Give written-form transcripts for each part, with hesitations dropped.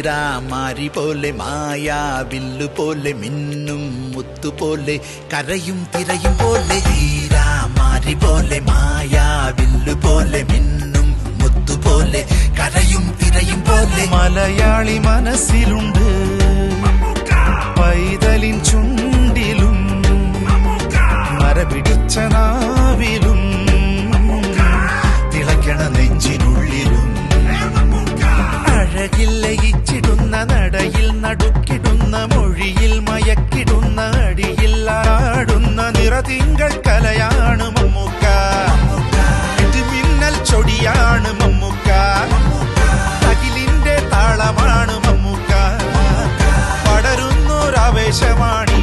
തീരാമാരി പോലെ മായാവില്ലു പോലെ മിന്നും മുത്തുപോലെ കരയും തിരയും പോലെ തീരാമാരി പോലെ മായാവില്ലു പോലെ മിന്നും മുത്തുപോലെ കരയും തിരയും പോലെ മലയാളി മനസ്സിലുണ്ട് പൈതലിൻ ചുണ്ടിലും മരപിടിച്ച നാവിലും തിളയ്ക്കണ നെഞ്ചിനുള്ളിലും അഴകിൽ ലയിച്ചിടുന്ന നടയിൽ നടുക്കിടുന്ന മൊഴിയിൽ മയക്കിടുന്ന അടിയിൽ ആടുന്ന നിറതിങ്കൾ കലയാണ് മമ്മൂക്ക മിന്നൽ ചൊടിയാണ് മമ്മൂക്ക അഖിലിന്റെ താളമാണ് മമ്മൂക്ക പടരുന്നൊരാവേശമാണ്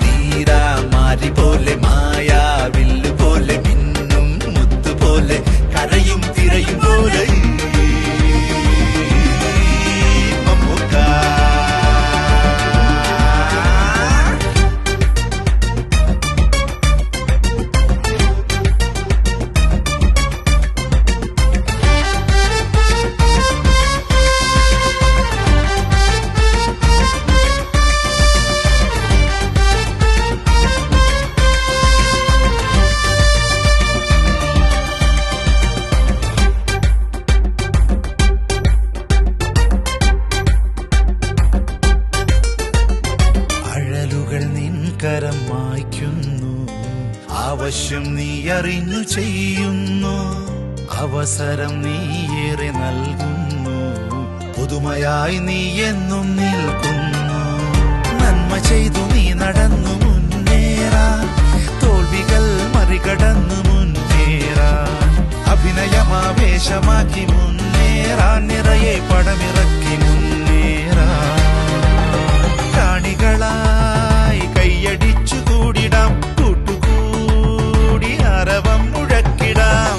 തീരാമാരി പോലെ മായാവില്ലു പോലെ മിന്നും മുത്തുപോലെ കരയും തിരയും പോലെ മമ്മൂക്ക. കരം മായ്ക്കുന്നു ആവശ്യം നീ അറിഞ്ഞു ചെയ്യുന്നു അവസരം നീയേറെ നൽകുന്നു പുതുമയായി നീ എന്നും നിൽക്കുന്നു നന്മ ചെയ്തു നീ നടന്നു മുന്നേറാൻ തോൽവികൾ മറികടന്നു മുന്നേറാൻ അഭിനയമാവേശമാക്കി മുന്നേറാൻ നിറയെ പടമിറക്കി മുന്നേറാൻ കാണികളായി കൈയടിച്ചു കൂടിടാം കൂട്ടുകൂടി അരവം മുഴക്കിടാം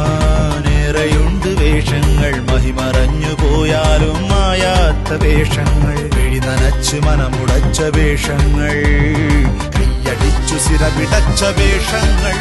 ഓർത്തുവയ്ക്കുവാനേറെയുണ്ട് വേഷങ്ങൾ മഹിമറഞ്ഞു പോയാലും മായാത്ത വേഷങ്ങൾ വിഴി നനച്ച് മനമുടച്ച വേഷങ്ങൾ കൈയടിച്ചു സിരപിടച്ച വേഷങ്ങൾ